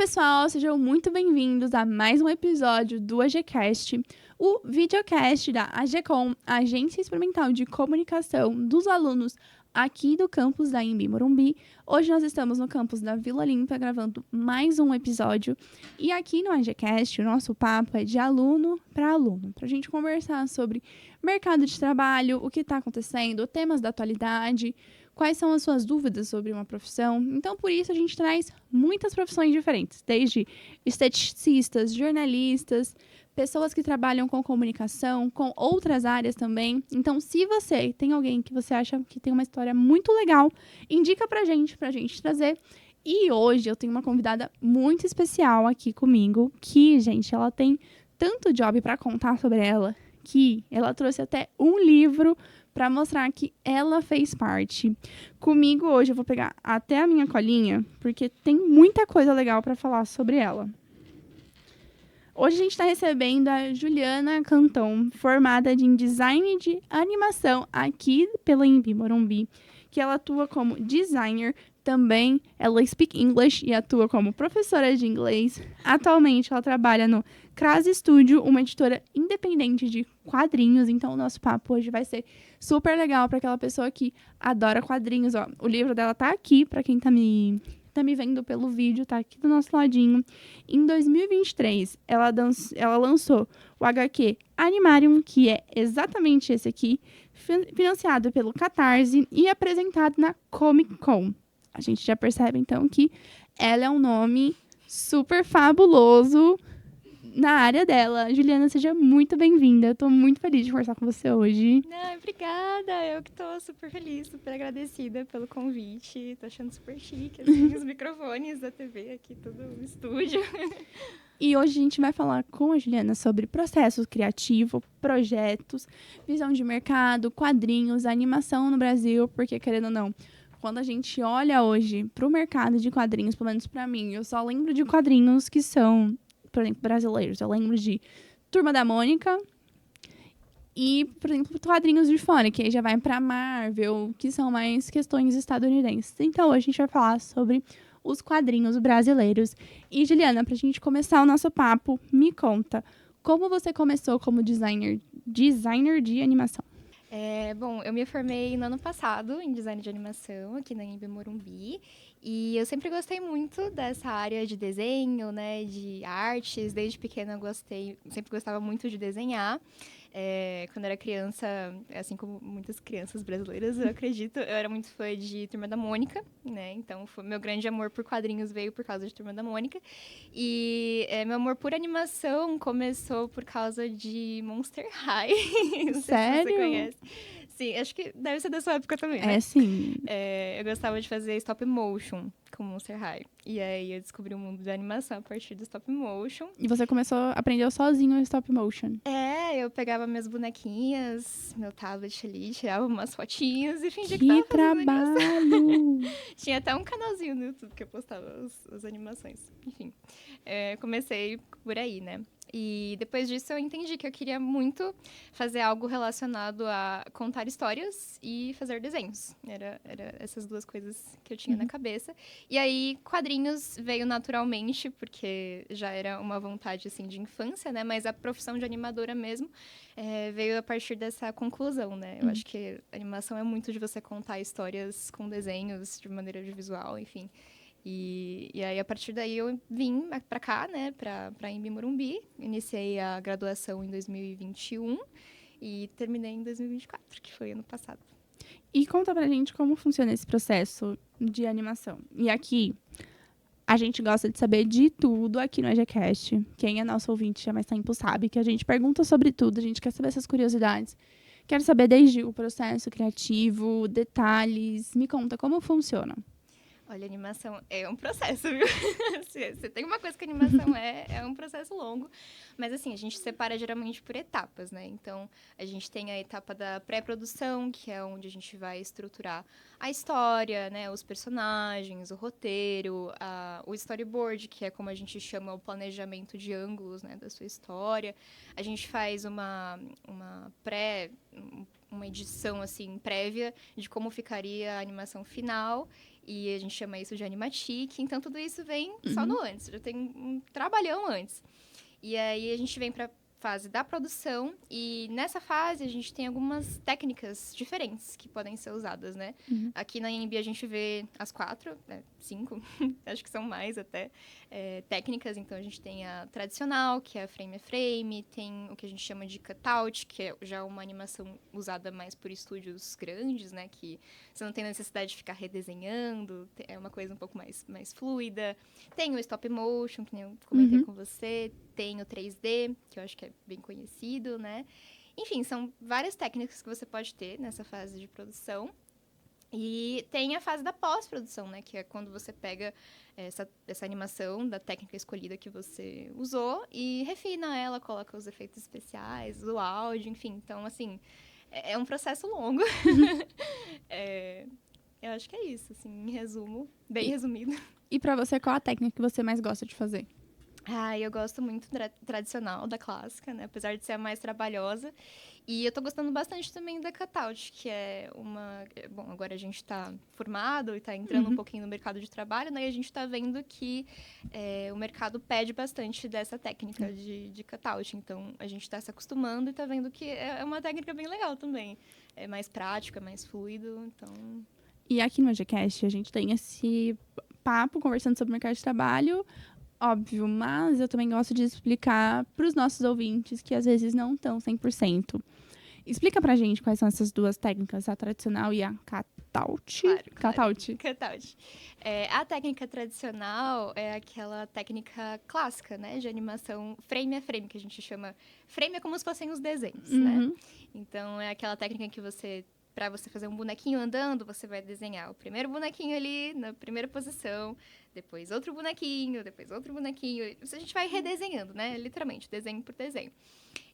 pessoal, sejam muito bem-vindos a mais um episódio do AGCast, o videocast da AGCOM, a Agência Experimental de Comunicação dos alunos aqui do campus da Anhembi Morumbi. Hoje nós estamos no campus da Vila Olímpia gravando mais um episódio e aqui no AGCast o nosso papo é de aluno, para a gente conversar sobre mercado de trabalho, o que está acontecendo, temas da atualidade, quais são as suas dúvidas sobre uma profissão. Então, por isso, a gente traz muitas profissões diferentes, desde esteticistas, jornalistas, pessoas que trabalham com comunicação, com outras áreas também. Então, se você tem alguém que você acha que tem uma história muito legal, indica pra gente trazer. E hoje eu tenho uma convidada muito especial aqui comigo, que, gente, ela tem tanto job pra contar sobre ela, que ela trouxe até um livro para mostrar que ela fez parte. Comigo hoje eu vou pegar até a minha colinha, porque tem muita coisa legal para falar sobre ela. Hoje a gente está recebendo a Juliana Canton, formada em Design de Animação aqui pela Anhembi Morumbi, que ela atua como designer. Também ela speak English e atua como professora de inglês. Atualmente ela trabalha no Cras Studio, uma editora independente de quadrinhos. Então o nosso papo hoje vai ser super legal para aquela pessoa que adora quadrinhos. Ó, o livro dela tá aqui, para quem tá me vendo pelo vídeo, tá aqui do nosso ladinho. Em 2023, ela lançou o HQ Animarium, que é exatamente esse aqui, financiado pelo Catarse e apresentado na Comic Con. A gente já percebe, então, que ela é um nome super fabuloso na área dela. Juliana, seja muito bem-vinda. Eu tô muito feliz de conversar com você hoje. Não, obrigada. Eu que tô super feliz, super agradecida pelo convite. Tô achando super chique, assim, os microfones da TV aqui, todo o estúdio. E hoje a gente vai falar com a Juliana sobre processo criativo, projetos, visão de mercado, quadrinhos, animação no Brasil, porque, querendo ou não, quando a gente olha hoje para o mercado de quadrinhos, pelo menos para mim, eu só lembro de quadrinhos que são, por exemplo, brasileiros. Eu lembro de Turma da Mônica e, por exemplo, quadrinhos de fora, que aí já vai para Marvel, que são mais questões estadunidenses. Então, hoje a gente vai falar sobre os quadrinhos brasileiros. E, Juliana, pra gente começar o nosso papo, me conta, como você começou como designer de animação? Bom, eu me formei no ano passado em design de animação aqui na Anhembi Morumbi. E eu sempre gostei muito dessa área de desenho, né, de artes. Desde pequena sempre gostava muito de desenhar. Quando era criança, assim como muitas crianças brasileiras, eu acredito, eu era muito fã de Turma da Mônica, né? Então, meu grande amor por quadrinhos veio por causa de Turma da Mônica. E meu amor por animação começou por causa de Monster High. Não sei se você Sério? conhece. Sim, acho que deve ser da sua época também, né? Sim. Eu gostava de fazer stop motion com Monster High. E aí eu descobri o mundo da animação a partir do stop motion. E você aprendeu sozinho o stop motion? Eu pegava minhas bonequinhas, meu tablet ali, tirava umas fotinhas e fingia que Que tava fazendo animação. trabalho! Tinha até um canalzinho no YouTube que eu postava as animações. Enfim, comecei por aí, né? E depois disso eu entendi que eu queria muito fazer algo relacionado a contar histórias e fazer desenhos. Era essas duas coisas que eu tinha na cabeça. E aí, quadrinhos veio naturalmente, porque já era uma vontade, assim, de infância, né? Mas a profissão de animadora mesmo veio a partir dessa conclusão, né? Eu acho que a animação é muito de você contar histórias com desenhos, de maneira visual, enfim. E aí, a partir daí, eu vim pra cá, né, pra Anhembi Morumbi. Iniciei a graduação em 2021 e terminei em 2024, que foi ano passado. E conta pra gente como funciona esse processo de animação. E aqui, a gente gosta de saber de tudo aqui no AGCast. Quem é nosso ouvinte há mais tempo sabe que a gente pergunta sobre tudo, a gente quer saber essas curiosidades. Quero saber desde o processo criativo, detalhes. Me conta como funciona. Olha, animação é um processo, viu? Se tem uma coisa que animação é um processo longo. Mas, assim, a gente separa geralmente por etapas, né? Então, a gente tem a etapa da pré-produção, que é onde a gente vai estruturar a história, né? Os personagens, o roteiro, o storyboard, que é como a gente chama o planejamento de ângulos, né? Da sua história. A gente faz uma uma edição, assim, prévia de como ficaria a animação final. E a gente chama isso de animatic. Então, tudo isso vem só no antes. Já tem um trabalhão antes. E aí, a gente vem para fase da produção, e nessa fase a gente tem algumas técnicas diferentes que podem ser usadas, né? Aqui na INB a gente vê as 4, né? 5, acho que são mais até, técnicas. Então a gente tem a tradicional, que é a frame a frame, tem o que a gente chama de cutout, que é já uma animação usada mais por estúdios grandes, né? Que você não tem necessidade de ficar redesenhando, é uma coisa um pouco mais fluida. Tem o stop motion, que nem eu comentei com você, tem o 3D, que eu acho que é bem conhecido, né? Enfim, são várias técnicas que você pode ter nessa fase de produção. E tem a fase da pós-produção, né? Que é quando você pega essa animação da técnica escolhida que você usou e refina ela, coloca os efeitos especiais, o áudio, enfim. Então, assim, é um processo longo. Eu acho que é isso, assim, em resumo, bem resumido. E pra você, qual a técnica que você mais gosta de fazer? Eu gosto muito tradicional, da clássica, né? Apesar de ser a mais trabalhosa. E eu tô gostando bastante também da cutout, que é uma... Bom, agora a gente tá formado e tá entrando um pouquinho no mercado de trabalho, né? E a gente tá vendo que o mercado pede bastante dessa técnica de cutout. Então, a gente tá se acostumando e tá vendo que é uma técnica bem legal também. É mais prático, é mais fluido, então... E aqui no AGCast, a gente tem esse papo conversando sobre o mercado de trabalho, óbvio, mas eu também gosto de explicar para os nossos ouvintes que às vezes não estão 100%. Explica pra gente quais são essas duas técnicas, a tradicional e a cutout. Claro. Cutout. A técnica tradicional é aquela técnica clássica, né? De animação frame a frame, que a gente chama... Frame é como se fossem os desenhos, né? Então, é aquela técnica que para você fazer um bonequinho andando, você vai desenhar o primeiro bonequinho ali, na primeira posição, depois outro bonequinho, depois outro bonequinho. A gente vai redesenhando, né? Literalmente, desenho por desenho.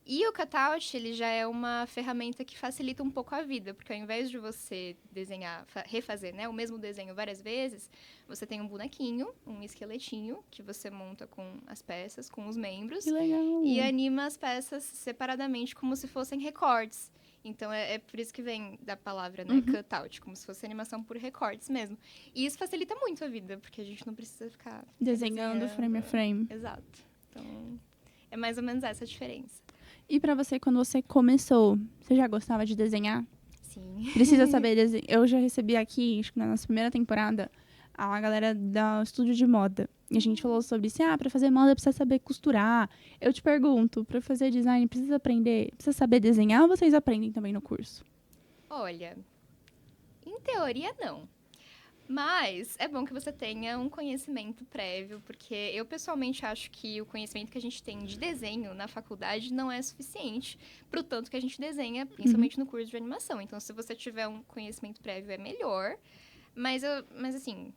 E o cutout, ele já é uma ferramenta que facilita um pouco a vida, porque ao invés de você desenhar, refazer, né, o mesmo desenho várias vezes, você tem um bonequinho, um esqueletinho, que você monta com as peças, com os membros. Que legal! E anima as peças separadamente, como se fossem recortes. Então, é por isso que vem da palavra, né, cutout, como se fosse animação por recortes mesmo. E isso facilita muito a vida, porque a gente não precisa ficar desenhando frame a frame. Exato. Então, é mais ou menos essa a diferença. E pra você, quando você começou, você já gostava de desenhar? Sim. Precisa saber desenhar. Eu já recebi aqui, acho que na nossa primeira temporada, a galera do estúdio de moda. E a gente falou sobre isso. Pra fazer moda precisa saber costurar. Eu te pergunto, pra fazer design precisa saber desenhar ou vocês aprendem também no curso? Olha, em teoria não. Mas é bom que você tenha um conhecimento prévio, porque eu pessoalmente acho que o conhecimento que a gente tem de desenho na faculdade não é suficiente para o tanto que a gente desenha, principalmente no curso de animação. Então, se você tiver um conhecimento prévio, é melhor. Mas assim,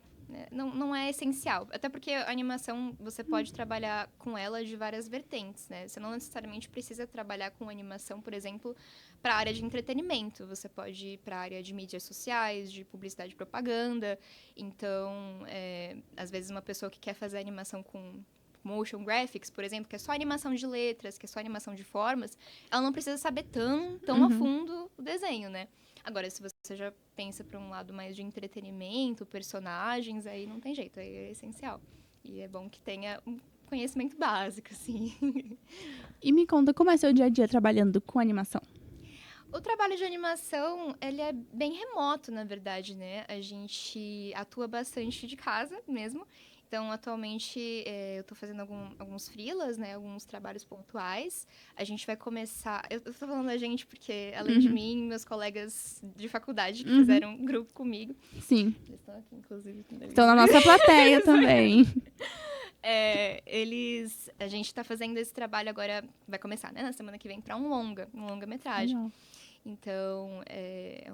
não é essencial. Até porque a animação, você pode trabalhar com ela de várias vertentes, né? Você não necessariamente precisa trabalhar com animação, por exemplo, para a área de entretenimento. Você pode ir para a área de mídias sociais, de publicidade e propaganda. Então, às vezes, uma pessoa que quer fazer animação com motion graphics, por exemplo, que é só animação de letras, que é só animação de formas, ela não precisa saber tão a fundo o desenho, né? Agora, se você já pensa para um lado mais de entretenimento, personagens, aí não tem jeito, aí é essencial. E é bom que tenha um conhecimento básico, assim. E me conta, como é seu dia a dia trabalhando com animação? O trabalho de animação, ele é bem remoto, na verdade, né? A gente atua bastante de casa mesmo. Então, atualmente, eu tô fazendo alguns freelas, né? Alguns trabalhos pontuais. A gente vai começar... Eu tô falando da gente porque, além de mim, meus colegas de faculdade que fizeram um grupo comigo. Sim. Eles estão aqui, inclusive. Estão na nossa plateia também. A gente tá fazendo esse trabalho agora... Vai começar, né? Na semana que vem, para um longa-metragem. Legal. Então, é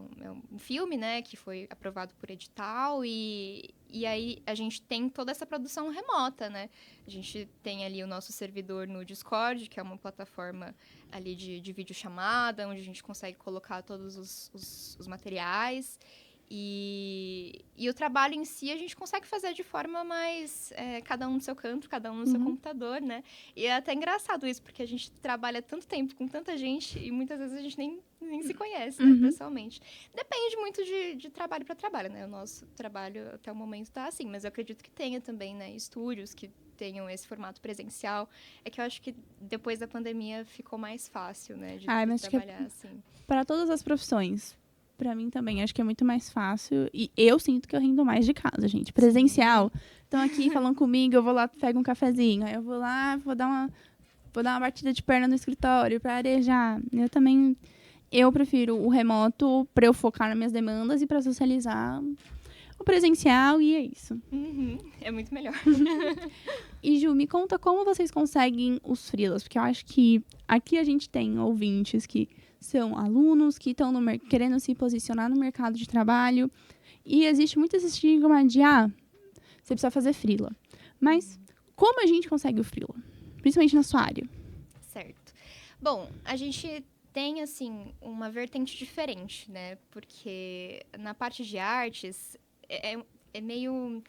um filme, né, que foi aprovado por edital e aí a gente tem toda essa produção remota, né? A gente tem ali o nosso servidor no Discord, que é uma plataforma ali de videochamada, onde a gente consegue colocar todos os materiais. E o trabalho em si a gente consegue fazer de forma mais... cada um no seu canto, cada um no seu computador, né? E é até engraçado isso, porque a gente trabalha tanto tempo com tanta gente e muitas vezes a gente nem se conhece, né, pessoalmente. Depende muito de trabalho para trabalho, né? O nosso trabalho até o momento tá assim, mas eu acredito que tenha também, né, estúdios que tenham esse formato presencial. É que eu acho que depois da pandemia ficou mais fácil, né, de Mas trabalhar assim. Para todas as profissões. Pra mim também, acho que é muito mais fácil. E eu sinto que eu rendo mais de casa, gente. Presencial. Estão aqui falando comigo, eu vou lá, pego um cafezinho. Aí eu vou lá, vou dar uma batida de perna no escritório pra arejar. Eu prefiro o remoto pra eu focar nas minhas demandas e pra socializar o presencial, e é isso. É muito melhor. E Ju, me conta como vocês conseguem os freelas, porque eu acho que aqui a gente tem ouvintes que são alunos que estão querendo se posicionar no mercado de trabalho. E existe muito esse estigma de, você precisa fazer freela. Mas como a gente consegue o freela? Principalmente na sua área. Certo. Bom, a gente tem, assim, uma vertente diferente, né? Porque na parte de artes, é meio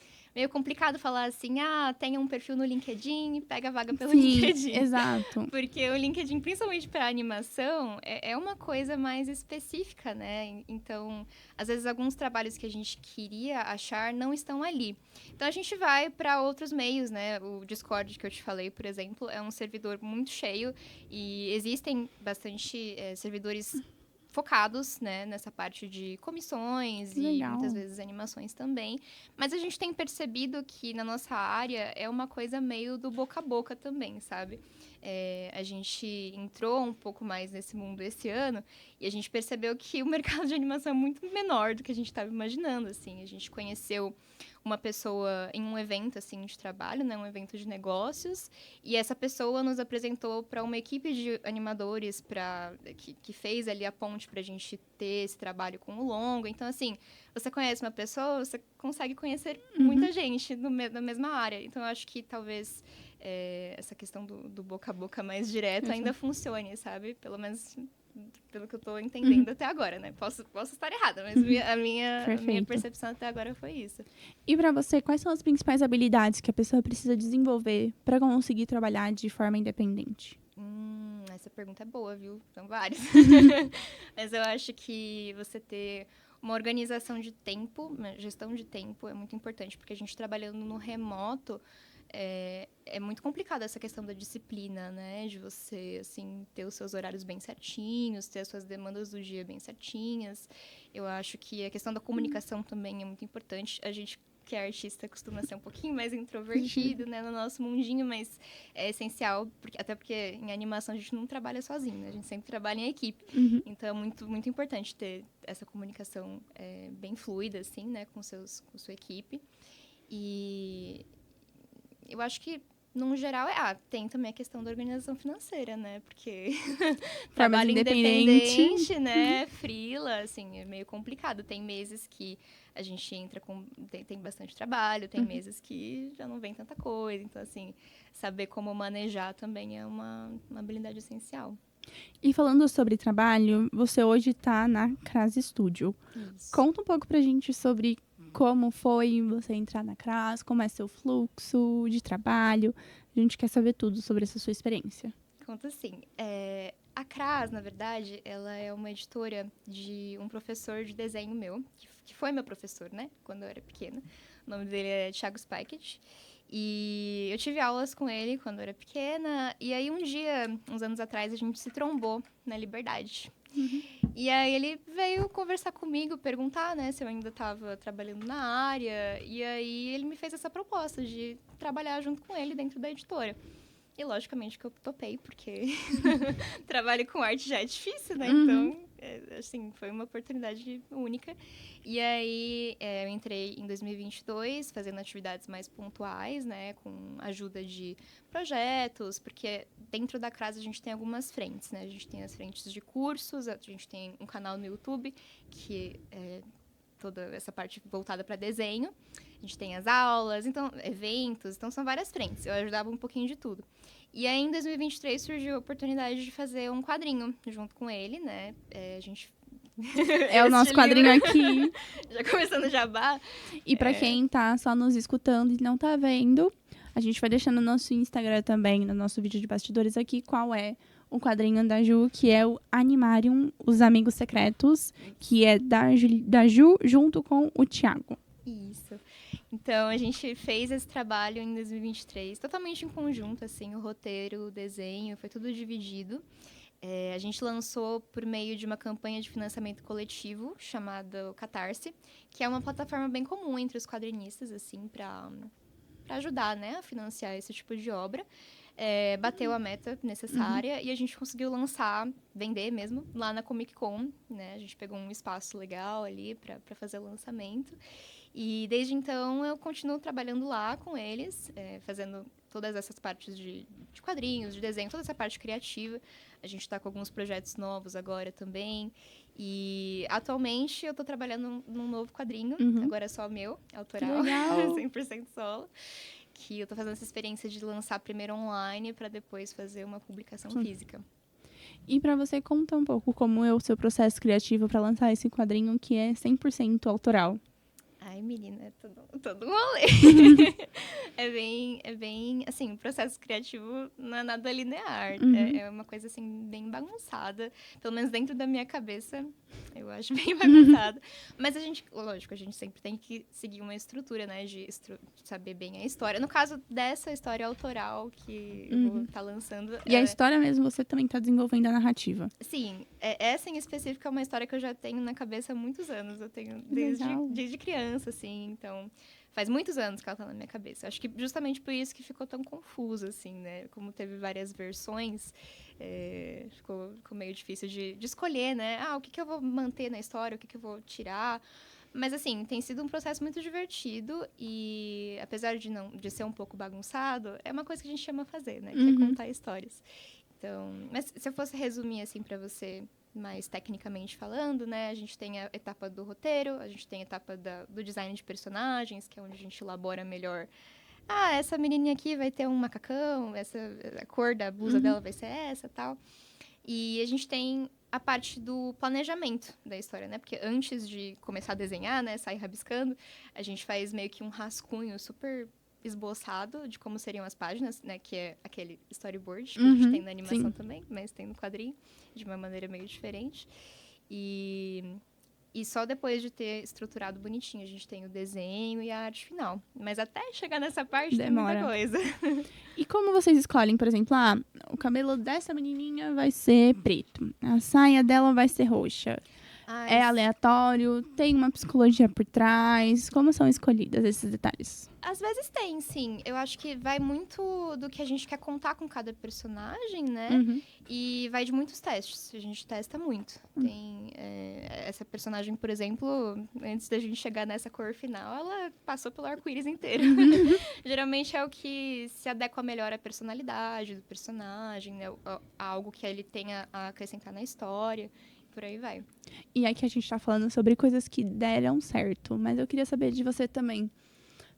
complicado falar assim, tenha um perfil no LinkedIn e pega a vaga pelo LinkedIn. Exato. Porque o LinkedIn, principalmente para animação, é uma coisa mais específica, né? Então, às vezes, alguns trabalhos que a gente queria achar não estão ali. Então, a gente vai para outros meios, né? O Discord que eu te falei, por exemplo, é um servidor muito cheio e existem bastante servidores focados, né, nessa parte de comissões e muitas vezes animações também. Mas a gente tem percebido que na nossa área é uma coisa meio do boca a boca também, sabe? A gente entrou um pouco mais nesse mundo esse ano e a gente percebeu que o mercado de animação é muito menor do que a gente estava imaginando, assim. A gente conheceu uma pessoa em um evento, assim, de trabalho, né? Um evento de negócios. E essa pessoa nos apresentou para uma equipe de animadores que fez ali a ponte para a gente ter esse trabalho com o longo. Então, assim, você conhece uma pessoa, você consegue conhecer muita gente na mesma área. Então, eu acho que talvez essa questão do boca a boca mais direto ainda funcione, sabe? Pelo menos pelo que eu tô entendendo até agora, né? Posso estar errada, mas a minha percepção até agora foi isso. E pra você, quais são as principais habilidades que a pessoa precisa desenvolver para conseguir trabalhar de forma independente? Essa pergunta é boa, viu? São várias. Mas eu acho que você ter uma organização de tempo, uma gestão de tempo é muito importante, porque a gente trabalhando no remoto, é muito complicado essa questão da disciplina, né? De você, assim, ter os seus horários bem certinhos, ter as suas demandas do dia bem certinhas. Eu acho que a questão da comunicação também é muito importante. A gente que é artista costuma ser um pouquinho mais introvertido, né, no nosso mundinho, mas é essencial, até porque em animação a gente não trabalha sozinho, né? A gente sempre trabalha em equipe. Então é muito, muito importante ter essa comunicação bem fluida, assim, né, com sua equipe. E eu acho que, no geral, tem também a questão da organização financeira, né? Porque trabalho independente, né? Freela, assim, é meio complicado. Tem meses que a gente entra tem bastante trabalho, tem meses que já não vem tanta coisa. Então, assim, saber como manejar também é uma habilidade essencial. E falando sobre trabalho, você hoje está na Cras Studio. Isso. Conta um pouco pra gente sobre como foi você entrar na Cras, como é seu fluxo de trabalho. A gente quer saber tudo sobre essa sua experiência. Conta sim. A Cras, na verdade, ela é uma editora de um professor de desenho meu, que foi meu professor, né, quando eu era pequena. O nome dele é Thiago Spikett. E eu tive aulas com ele quando eu era pequena. E aí, um dia, uns anos atrás, a gente se trombou na Liberdade. E aí, ele veio conversar comigo, perguntar, né, se eu ainda estava trabalhando na área. E aí, ele me fez essa proposta de trabalhar junto com ele dentro da editora. E, logicamente, que eu topei, porque trabalho com arte já é difícil, né? Então, assim, foi uma oportunidade única. E aí, eu entrei em 2022, fazendo atividades mais pontuais, né? Com ajuda de projetos, porque dentro da Cras a gente tem algumas frentes, né? A gente tem as frentes de cursos, a gente tem um canal no YouTube, que é toda essa parte voltada para desenho. A gente tem as aulas, então, eventos, então são várias frentes. Eu ajudava um pouquinho de tudo. E aí, em 2023, surgiu a oportunidade de fazer um quadrinho junto com ele, né? A gente É o nosso Este quadrinho livro. aqui. Já começando jabá. E pra quem tá só nos escutando e não tá vendo, a gente vai deixar no nosso Instagram também, no nosso vídeo de bastidores aqui, qual é o quadrinho da Ju, que é o Animarium, Os Amigos Secretos, que é da Ju junto com o Thiago. Isso. Então, a gente fez esse trabalho em 2023, totalmente em conjunto, assim, o roteiro, o desenho, foi tudo dividido. A gente lançou por meio de uma campanha de financiamento coletivo chamada Catarse, que é uma plataforma bem comum entre os quadrinistas, assim, para ajudar, né, a financiar esse tipo de obra. Bateu a meta necessária e a gente conseguiu lançar, vender mesmo, lá na Comic Con, né? A gente pegou um espaço legal ali para fazer o lançamento. E desde então eu continuo trabalhando lá com eles, fazendo todas essas partes de quadrinhos, de desenho, toda essa parte criativa. A gente está com alguns projetos novos agora também. E atualmente eu estou trabalhando num novo quadrinho, agora é só meu, autoral, 100% solo. Que eu estou fazendo essa experiência de lançar primeiro online para depois fazer uma publicação física. E pra você, conta um pouco como é o seu processo criativo pra lançar esse quadrinho que é 100% autoral. Ai, menina, é todo um rolê. É bem, assim, o processo criativo não é nada linear. É uma coisa, assim, bem bagunçada. Pelo menos dentro da minha cabeça, eu acho bem bagunçada. Mas lógico, a gente sempre tem que seguir uma estrutura, né? De saber bem a história. No caso dessa história autoral que eu vou estar lançando... E a história mesmo, você também tá desenvolvendo a narrativa. Sim, essa em específico é uma história que eu já tenho na cabeça há muitos anos. Eu tenho desde criança, assim, então faz muitos anos que ela tá na minha cabeça. Acho que justamente por isso que ficou tão confuso, assim, né? Como teve várias versões, ficou meio difícil de escolher, né? O que eu vou manter na história, o que eu vou tirar. Mas, assim, tem sido um processo muito divertido e, apesar de ser um pouco bagunçado, é uma coisa que a gente ama fazer, né? Que é contar histórias. Então, mas se eu fosse resumir, assim, para você, mais tecnicamente falando, né? A gente tem a etapa do roteiro, a gente tem a etapa do design de personagens, que é onde a gente elabora melhor. Essa menininha aqui vai ter um macacão, a cor da blusa dela vai ser essa, tal. E a gente tem a parte do planejamento da história, né? Porque antes de começar a desenhar, né? Sair rabiscando, a gente faz meio que um rascunho super esboçado de como seriam as páginas, né? Que é aquele storyboard que a gente tem na animação também, mas tem no quadrinho, de uma maneira meio diferente. E só depois de ter estruturado bonitinho, a gente tem o desenho e a arte final. Mas até chegar nessa parte Demora. tem muita coisa. E como vocês escolhem, por exemplo, o cabelo dessa menininha vai ser preto, a saia dela vai ser roxa. É aleatório? Tem uma psicologia por trás? Como são escolhidas esses detalhes? Às vezes tem, sim. Eu acho que vai muito do que a gente quer contar com cada personagem, né? E vai de muitos testes. A gente testa muito. Tem essa personagem, por exemplo, antes da gente chegar nessa cor final, ela passou pelo arco-íris inteiro. Geralmente é o que se adequa melhor à personalidade do personagem, né? Algo que ele tenha a acrescentar na história. Por aí vai. E aqui a gente tá falando sobre coisas que deram certo, mas eu queria saber de você também.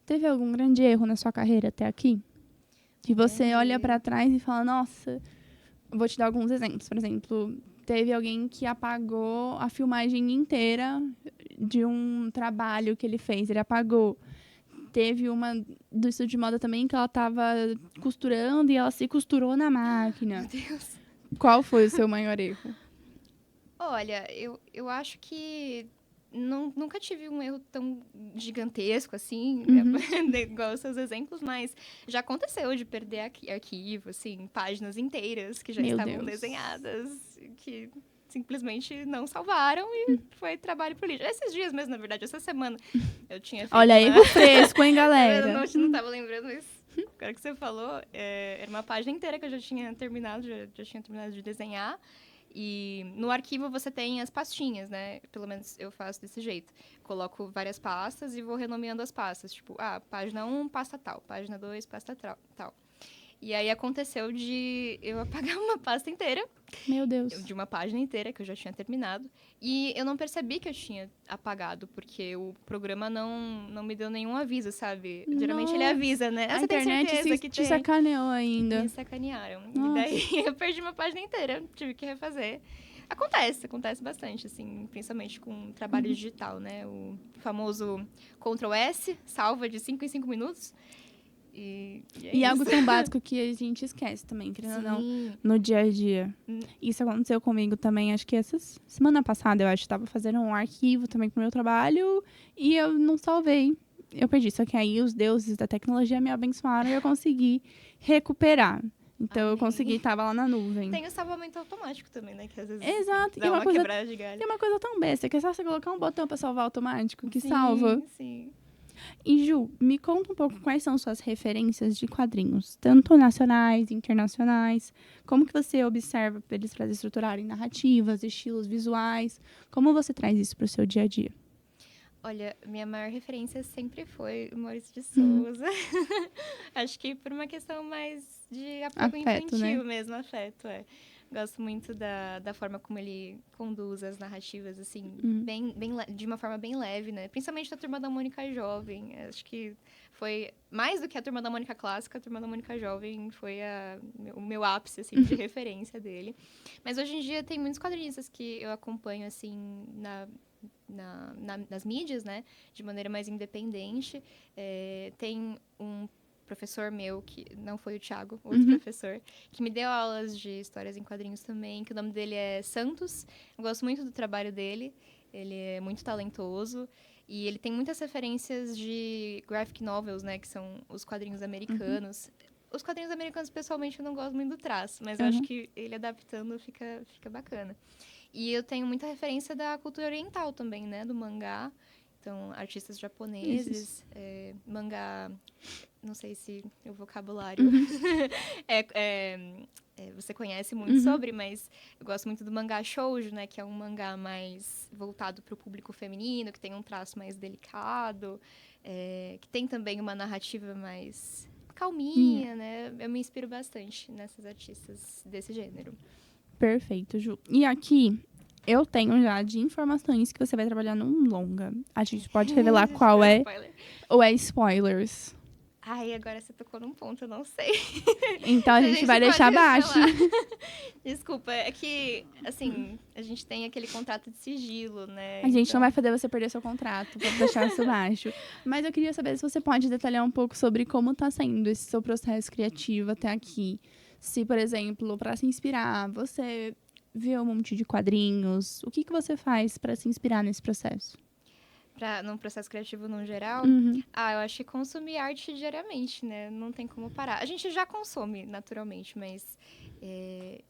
Teve algum grande erro na sua carreira até aqui? Que você olha pra trás e fala, nossa, vou te dar alguns exemplos. Por exemplo, teve alguém que apagou a filmagem inteira de um trabalho que ele fez. Ele apagou. Teve uma do estúdio de moda também que ela tava costurando e ela se costurou na máquina. Meu Deus. Qual foi o seu maior erro? Olha, eu acho que nunca tive um erro tão gigantesco assim, igual os seus exemplos, mas já aconteceu de perder arquivo, assim, páginas inteiras que já estavam desenhadas, que simplesmente não salvaram e foi trabalho pro lixo. Esses dias mesmo, na verdade, essa semana eu tinha feito Olha, erro fresco, hein, galera? Eu não tava lembrando, mas agora que você falou, era uma página inteira que eu já tinha terminado, já tinha terminado de desenhar. E no arquivo você tem as pastinhas, né? Pelo menos eu faço desse jeito. Coloco várias pastas e vou renomeando as pastas. Tipo, página 1, pasta tal. Página 2, pasta tal. E aí aconteceu de eu apagar uma pasta inteira. Meu Deus. De uma página inteira que eu já tinha terminado. E eu não percebi que eu tinha apagado, porque o programa não me deu nenhum aviso, sabe? Nossa. Geralmente ele avisa, né? A internet te sacaneou ainda. Me sacanearam. Nossa. E daí eu perdi uma página inteira. Tive que refazer. Acontece bastante, assim, principalmente com trabalho digital, né? O famoso Ctrl+S, salva de 5 em 5 minutos. É E isso. algo tão básico que a gente esquece também, querendo ou não, Sim. no dia a dia. Isso aconteceu comigo também, acho que essa semana passada, eu acho, estava fazendo um arquivo também pro meu trabalho e eu não salvei. Eu perdi, só que aí os deuses da tecnologia me abençoaram e eu consegui recuperar. Então, eu Amém. consegui, tava lá na nuvem. Tem o salvamento automático também, né? Que às vezes Exato. dá uma quebrada de galho. E uma coisa tão besta, que é só você colocar um botão pra salvar automático, que salva. Sim. E, Ju, me conta um pouco quais são suas referências de quadrinhos, tanto nacionais, internacionais. Como que você observa eles para estruturarem narrativas, estilos visuais? Como você traz isso para o seu dia a dia? Olha, minha maior referência sempre foi o Maurício de Souza. Acho que por uma questão mais de apego Afeto, infantil né? mesmo, afeto, Gosto muito da forma como ele conduz as narrativas, assim, de uma forma bem leve, né? Principalmente da Turma da Mônica Jovem. Acho que foi mais do que a Turma da Mônica Clássica, a Turma da Mônica Jovem foi o meu ápice, assim, de referência dele. Mas hoje em dia tem muitos quadrinistas que eu acompanho, assim, nas mídias, né? De maneira mais independente. Tem um professor meu, que não foi o Thiago, outro professor, que me deu aulas de histórias em quadrinhos também, que o nome dele é Santos. Eu gosto muito do trabalho dele, ele é muito talentoso. E ele tem muitas referências de graphic novels, né? Que são os quadrinhos americanos. Os quadrinhos americanos, pessoalmente, eu não gosto muito do traço, mas eu acho que ele adaptando fica bacana. E eu tenho muita referência da cultura oriental também, né? Do mangá. Então, artistas japoneses, mangá... Não sei se o vocabulário você conhece muito sobre, mas eu gosto muito do mangá shoujo, né? Que é um mangá mais voltado para o público feminino, que tem um traço mais delicado, que tem também uma narrativa mais calminha, né? Eu me inspiro bastante nessas artistas desse gênero. Perfeito, Ju. E aqui, eu tenho já de informações que você vai trabalhar num longa. A gente pode revelar qual é Spoiler. ou é spoilers? Ai, agora você tocou num ponto, eu não sei. Então a gente vai deixar abaixo. Desculpa, é que, assim, a gente tem aquele contrato de sigilo, né? A gente não vai fazer você perder seu contrato, vou deixar isso baixo. Mas eu queria saber se você pode detalhar um pouco sobre como está sendo esse seu processo criativo até aqui. Se, por exemplo, para se inspirar, você vê um monte de quadrinhos, o que você faz para se inspirar nesse processo? Num processo criativo no geral, eu acho que consumir arte diariamente, né? Não tem como parar. A gente já consome, naturalmente, mas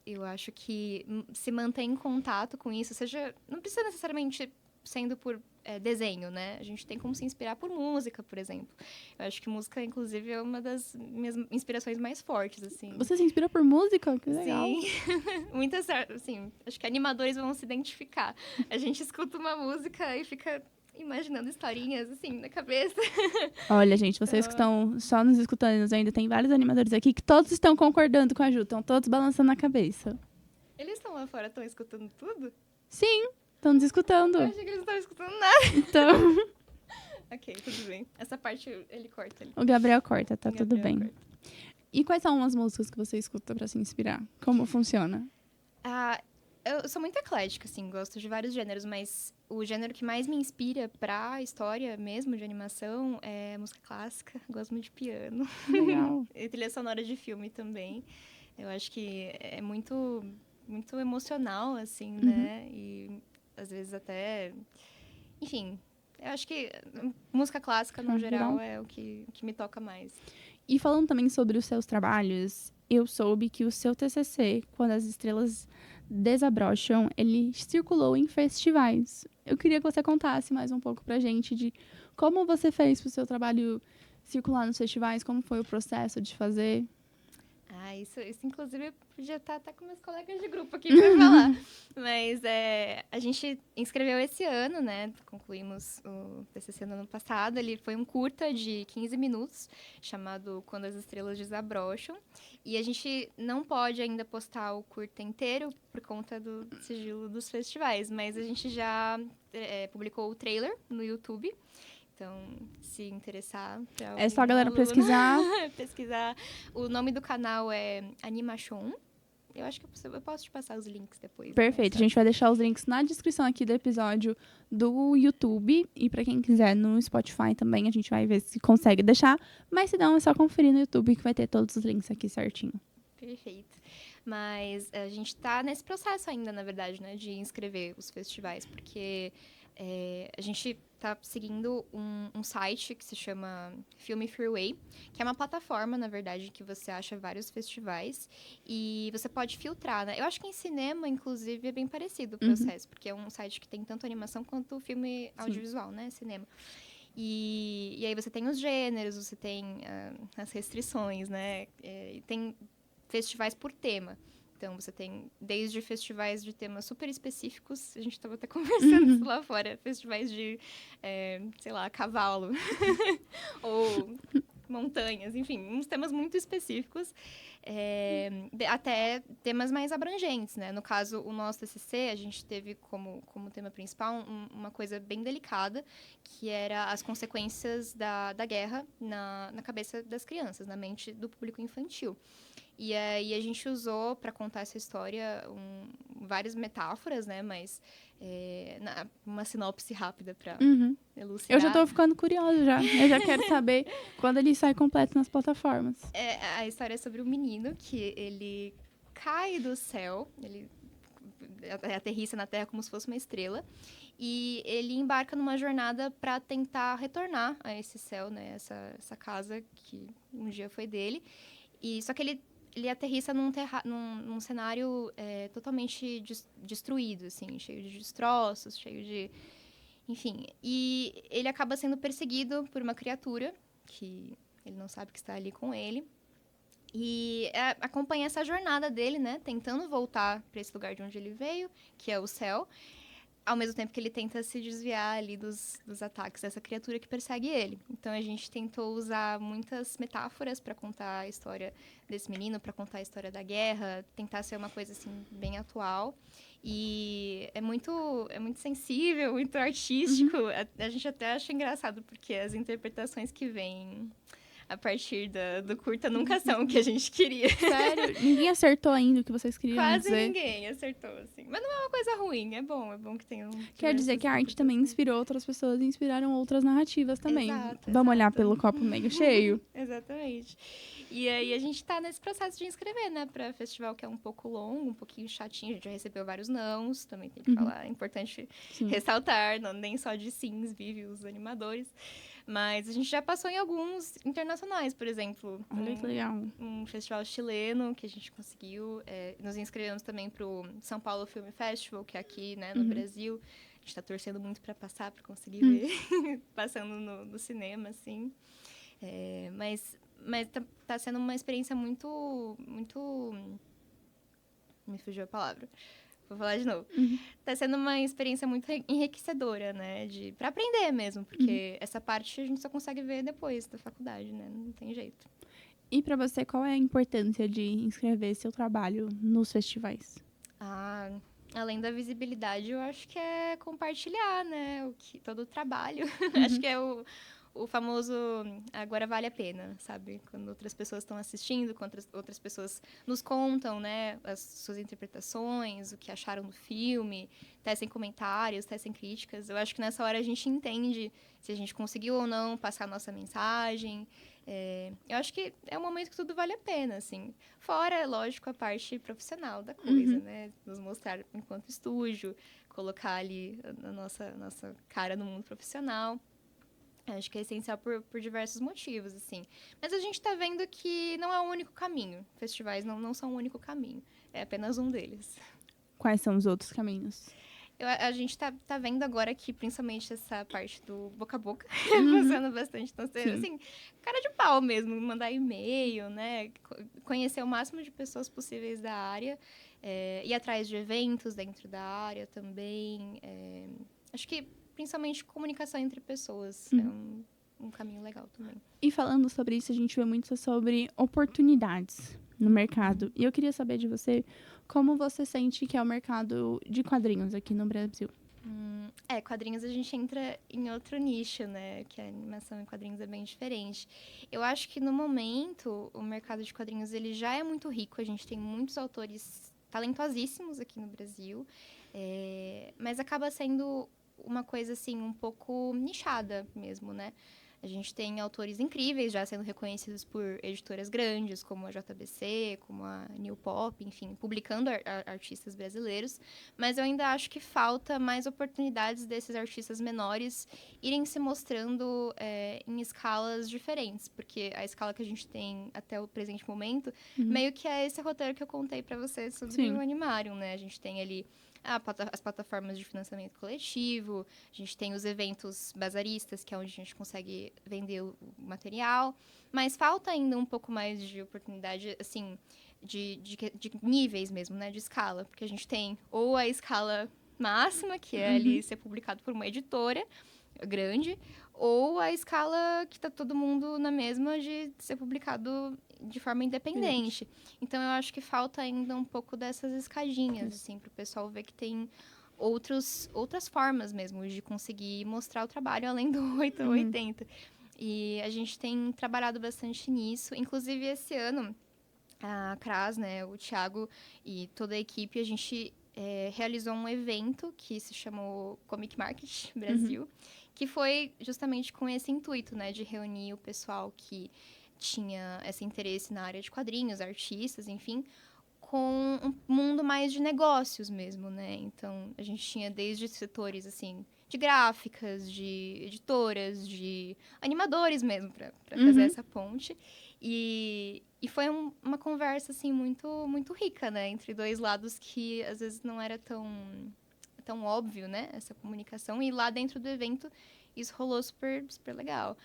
eu acho que se manter em contato com isso, não precisa necessariamente sendo por desenho, né? A gente tem como se inspirar por música, por exemplo. Eu acho que música, inclusive, é uma das minhas inspirações mais fortes, assim. Você se inspira por música? Que legal. Sim. Muitas, assim, acho que animadores vão se identificar. A gente escuta uma música e fica imaginando historinhas, assim, na cabeça. Olha, gente, vocês que estão só nos escutando, ainda tem vários animadores aqui que todos estão concordando com a Ju, estão todos balançando a cabeça. Eles estão lá fora, estão escutando tudo? Sim, estão nos escutando. Eu achei que eles não estavam escutando nada. Então... Ok, tudo bem. Essa parte ele corta ali. O Gabriel corta, tá tudo bem. Corta. E quais são as músicas que você escuta pra se inspirar? Como funciona? Eu sou muito eclética, assim, gosto de vários gêneros, mas o gênero que mais me inspira pra história mesmo de animação é música clássica. Gosto muito de piano. Legal. E trilha sonora de filme também. Eu acho que é muito, muito emocional, assim, né? E às vezes até... Enfim, eu acho que música clássica, no geral, é o que me toca mais. E falando também sobre os seus trabalhos, eu soube que o seu TCC, Quando as Estrelas Desabrocham, ele circulou em festivais. Eu queria que você contasse mais um pouco pra gente de como você fez pro seu trabalho circular nos festivais, como foi o processo de fazer. Isso inclusive podia estar até com meus colegas de grupo aqui para falar. Mas a gente inscreveu esse ano, né? Concluímos o TCC no ano passado. Ele foi um curta de 15 minutos, chamado Quando as Estrelas Desabrocham. E a gente não pode ainda postar o curta inteiro por conta do sigilo dos festivais. Mas a gente já publicou o trailer no YouTube. Então, se interessar... É só a galera pesquisar. Pesquisar. O nome do canal é Animation. Eu acho que eu posso te passar os links depois. Perfeito. A gente vai deixar os links na descrição aqui do episódio do YouTube. E pra quem quiser no Spotify também, a gente vai ver se consegue deixar. Mas se não, é só conferir no YouTube que vai ter todos os links aqui certinho. Perfeito. Mas a gente tá nesse processo ainda, na verdade, né? De inscrever os festivais. Porque a gente tá seguindo um site que se chama Film Freeway, que é uma plataforma, na verdade, que você acha vários festivais e você pode filtrar, né? Eu acho que em cinema, inclusive, é bem parecido o processo, porque é um site que tem tanto animação quanto filme audiovisual, né? Cinema. E aí você tem os gêneros, você tem as restrições, né? E tem festivais por tema. Então, você tem desde festivais de temas super específicos, a gente estava até conversando isso lá fora, festivais de, sei lá, cavalo, ou montanhas, enfim, uns temas muito específicos, até temas mais abrangentes, né? No caso, o nosso TCC, a gente teve como tema principal uma coisa bem delicada, que era as consequências da guerra na cabeça das crianças, na mente do público infantil. E aí a gente usou para contar essa história várias metáforas, né? Mas uma sinopse rápida para elucidar. Eu já tô ficando curiosa já. Eu já quero saber quando ele sai completo nas plataformas. A história é sobre um menino que ele cai do céu, ele aterrissa na Terra como se fosse uma estrela. E ele embarca numa jornada para tentar retornar a esse céu, né? Essa casa que um dia foi dele. E só que ele aterrissa num cenário totalmente destruído, assim, cheio de destroços, cheio de... Enfim, e ele acaba sendo perseguido por uma criatura que ele não sabe que está ali com ele. E acompanha essa jornada dele, né? Tentando voltar para esse lugar de onde ele veio, que é o céu. Ao mesmo tempo que ele tenta se desviar ali dos ataques dessa criatura que persegue ele. Então, a gente tentou usar muitas metáforas para contar a história desse menino, para contar a história da guerra, tentar ser uma coisa, assim, bem atual. E é muito sensível, muito artístico. A gente até acha engraçado, porque as interpretações que vêm a partir do curta nunca são o que a gente queria. Sério? Ninguém acertou ainda o que vocês queriam Quase dizer? ninguém acertou, assim. Mas não é uma coisa ruim, é bom que tenham... Quer dizer que a arte também inspirou outras pessoas e inspiraram outras narrativas também. Exato, Vamos olhar exato. pelo copo meio cheio? Exatamente. E aí a gente tá nesse processo de inscrever, né, pra festival que é um pouco longo, um pouquinho chatinho, a gente já recebeu vários nãos, também tem que falar, é importante ressaltar, não, nem só de sims vive os animadores. Mas a gente já passou em alguns internacionais, por exemplo. Olha que legal. Um festival chileno que a gente conseguiu. Nos inscrevemos também pro São Paulo Film Festival, que é aqui, né, no Brasil. A gente tá torcendo muito para passar, para conseguir ver, passando no cinema, assim. Mas tá sendo uma experiência muito... Me fugiu a palavra. Vou falar de novo. Tá sendo uma experiência muito enriquecedora, né? Pra aprender mesmo, porque essa parte a gente só consegue ver depois da faculdade, né? Não tem jeito. E pra você, qual é a importância de inscrever seu trabalho nos festivais? Além da visibilidade, eu acho que é compartilhar, né? Todo o trabalho. Acho que é o famoso agora vale a pena, sabe? Quando outras pessoas estão assistindo, quando outras pessoas nos contam, né? As suas interpretações, o que acharam do filme, tecem comentários, tecem críticas. Eu acho que nessa hora a gente entende se a gente conseguiu ou não passar a nossa mensagem. Eu acho que é um momento que tudo vale a pena, assim. Fora, lógico, a parte profissional da coisa, né? Nos mostrar enquanto estúdio, colocar ali a nossa cara no mundo profissional. Acho que é essencial por diversos motivos, assim. Mas a gente tá vendo que não é o único caminho. Festivais não são o único caminho. É apenas um deles. Quais são os outros caminhos? A gente tá vendo agora que, principalmente, essa parte do boca a boca funciona bastante. Então, assim, cara de pau mesmo. Mandar e-mail, né? Conhecer o máximo de pessoas possíveis da área. Ir atrás de eventos dentro da área também. Acho que principalmente comunicação entre pessoas. É um caminho legal também. E falando sobre isso, a gente vê muito sobre oportunidades no mercado. E eu queria saber de você, como você sente que é o mercado de quadrinhos aqui no Brasil? Quadrinhos a gente entra em outro nicho, né? Que a animação em quadrinhos é bem diferente. Eu acho que no momento o mercado de quadrinhos ele já é muito rico. A gente tem muitos autores talentosíssimos aqui no Brasil, mas acaba sendo uma coisa assim um pouco nichada mesmo, né? A gente tem autores incríveis já sendo reconhecidos por editoras grandes, como a JBC, como a New Pop, enfim, publicando artistas brasileiros. Mas eu ainda acho que falta mais oportunidades desses artistas menores irem se mostrando em escalas diferentes. Porque a escala que a gente tem até o presente momento, meio que é esse roteiro que eu contei para vocês sobre o Animarium, né? A gente tem ali as plataformas de financiamento coletivo, a gente tem os eventos bazaristas, que é onde a gente consegue vender o material, mas falta ainda um pouco mais de oportunidade, assim, de níveis mesmo, né, de escala, porque a gente tem ou a escala máxima, que é ali ser publicado por uma editora grande, ou a escala que tá todo mundo na mesma de ser publicado de forma independente. Então, eu acho que falta ainda um pouco dessas escadinhas, assim, pro pessoal ver que tem outras formas mesmo de conseguir mostrar o trabalho além do 8 ou 80. E a gente tem trabalhado bastante nisso. Inclusive, esse ano, a CRAS, né, o Thiago e toda a equipe, a gente realizou um evento que se chamou Comic Market Brasil, que foi justamente com esse intuito, né, de reunir o pessoal que tinha esse interesse na área de quadrinhos, artistas, enfim, com um mundo mais de negócios mesmo, né? Então, a gente tinha desde setores, assim, de gráficas, de editoras, de animadores mesmo, para fazer essa ponte. E foi uma conversa, assim, muito, muito rica, né? Entre dois lados que, às vezes, não era tão óbvio, né? Essa comunicação. E lá dentro do evento, isso rolou super, super legal.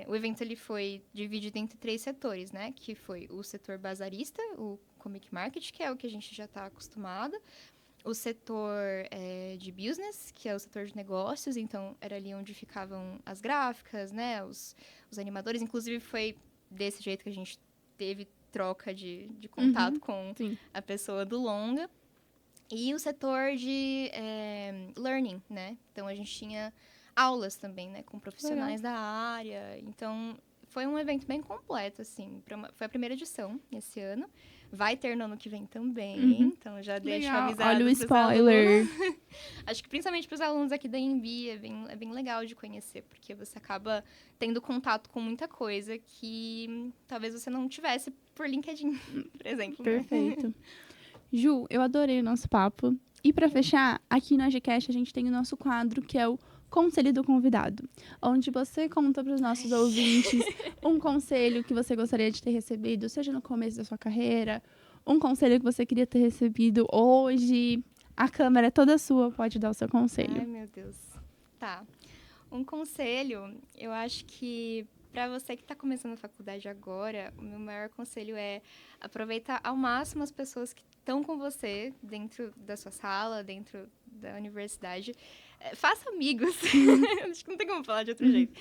O evento ele foi dividido entre 3 setores, né? Que foi o setor bazarista, o Comic Market, que é o que a gente já está acostumado. O setor de business, que é o setor de negócios. Então, era ali onde ficavam as gráficas, né? Os animadores. Inclusive, foi desse jeito que a gente teve troca de contato com a pessoa do longa. E o setor de learning, né? Então, a gente tinha aulas também, né? Com profissionais da área. Então, foi um evento bem completo, assim. Foi a primeira edição esse ano. Vai ter no ano que vem também. Então, já deixo avisado. Olha o spoiler. Acho que principalmente para os alunos aqui da EMB é bem legal de conhecer. Porque você acaba tendo contato com muita coisa que talvez você não tivesse por LinkedIn, por exemplo. Perfeito. Ju, eu adorei o nosso papo. E para fechar, aqui no AGCast a gente tem o nosso quadro, que é o Conselho do Convidado, onde você conta para os nossos ouvintes um conselho que você gostaria de ter recebido, seja no começo da sua carreira, um conselho que você queria ter recebido hoje. A câmera é toda sua, pode dar o seu conselho. Ai, meu Deus. Tá. Um conselho, eu acho que para você que está começando a faculdade agora, o meu maior conselho é aproveitar ao máximo as pessoas que estão com você dentro da sua sala, dentro da universidade. Faça amigos. Acho que não tem como falar de outro jeito.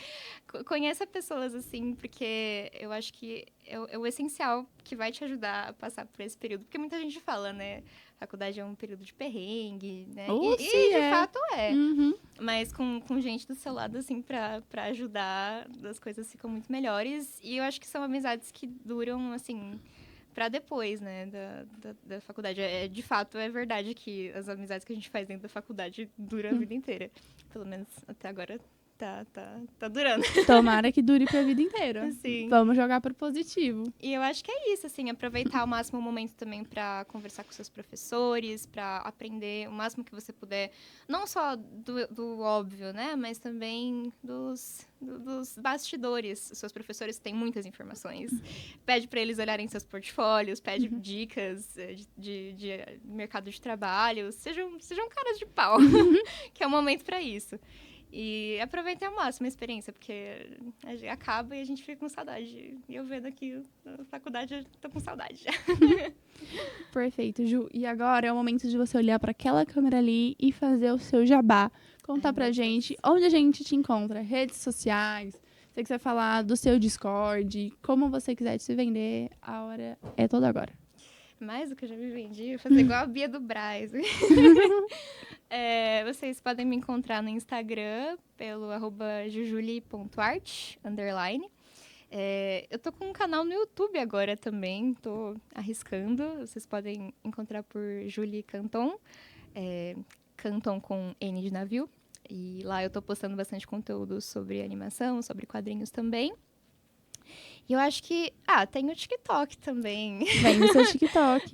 Conheça pessoas, assim, porque eu acho que é o essencial que vai te ajudar a passar por esse período. Porque muita gente fala, né? Faculdade é um período de perrengue, né? E de fato é. Mas com gente do seu lado, assim, pra ajudar, as coisas ficam muito melhores. E eu acho que são amizades que duram, assim, pra depois, né, da faculdade. De fato, é verdade que as amizades que a gente faz dentro da faculdade duram a vida inteira. Pelo menos até agora tá durando. Tomara que dure pra vida inteira. Sim. Vamos jogar pro positivo. E eu acho que é isso, assim, aproveitar ao máximo o momento também para conversar com seus professores, para aprender o máximo que você puder, não só do óbvio, né, mas também dos bastidores. Os seus professores têm muitas informações. Pede para eles olharem seus portfólios, pede dicas de mercado de trabalho. Sejam caras de pau, que é o momento para isso. E aproveitem ao máximo a experiência, porque acaba e a gente fica com saudade. E eu vendo aqui na faculdade, eu tô com saudade. Perfeito, Ju. E agora é o momento de você olhar para aquela câmera ali e fazer o seu jabá. Contar pra gente onde a gente te encontra, redes sociais. Se você quiser falar do seu Discord, como você quiser se vender, a hora é toda agora. Mais do que eu já me vendi, vou fazer igual a Bia do Brás. Vocês podem me encontrar no Instagram pelo @jujuli.art_. Eu tô com um canal no YouTube agora também, tô arriscando. Vocês podem encontrar por Julie Canton, Canton com N de navio. E lá eu tô postando bastante conteúdo sobre animação, sobre quadrinhos também. E eu acho que... tem o TikTok também. Vem no seu TikTok.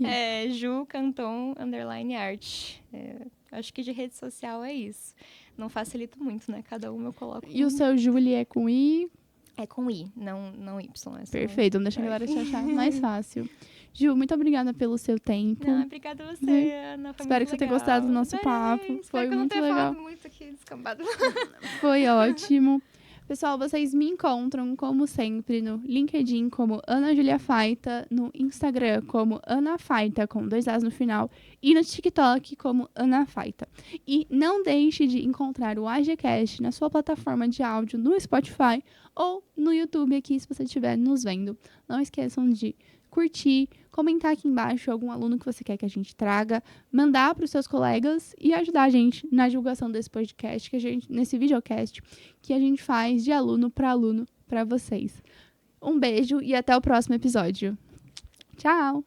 Ju Canton _art. Acho que de rede social é isso. Não facilito muito, né? Cada uma eu coloco. E o seu Julie é com I? É com I, não Y. Perfeito, vamos deixar a galera te achar mais fácil. Ju, muito obrigada pelo seu tempo. Obrigada a você, Ana. Foi Espero que você tenha gostado do nosso papo. Foi muito legal. Muito aqui descambado. Foi ótimo. Pessoal, vocês me encontram, como sempre, no LinkedIn como Ana Júlia Faita, no Instagram como Ana Faita, com 2 As no final, e no TikTok como Ana Faita. E não deixe de encontrar o AGCast na sua plataforma de áudio no Spotify ou no YouTube aqui, se você estiver nos vendo. Não esqueçam de curtir, comentar aqui embaixo algum aluno que você quer que a gente traga, mandar para os seus colegas e ajudar a gente na divulgação desse podcast, nesse videocast que a gente faz de aluno para vocês. Um beijo e até o próximo episódio. Tchau!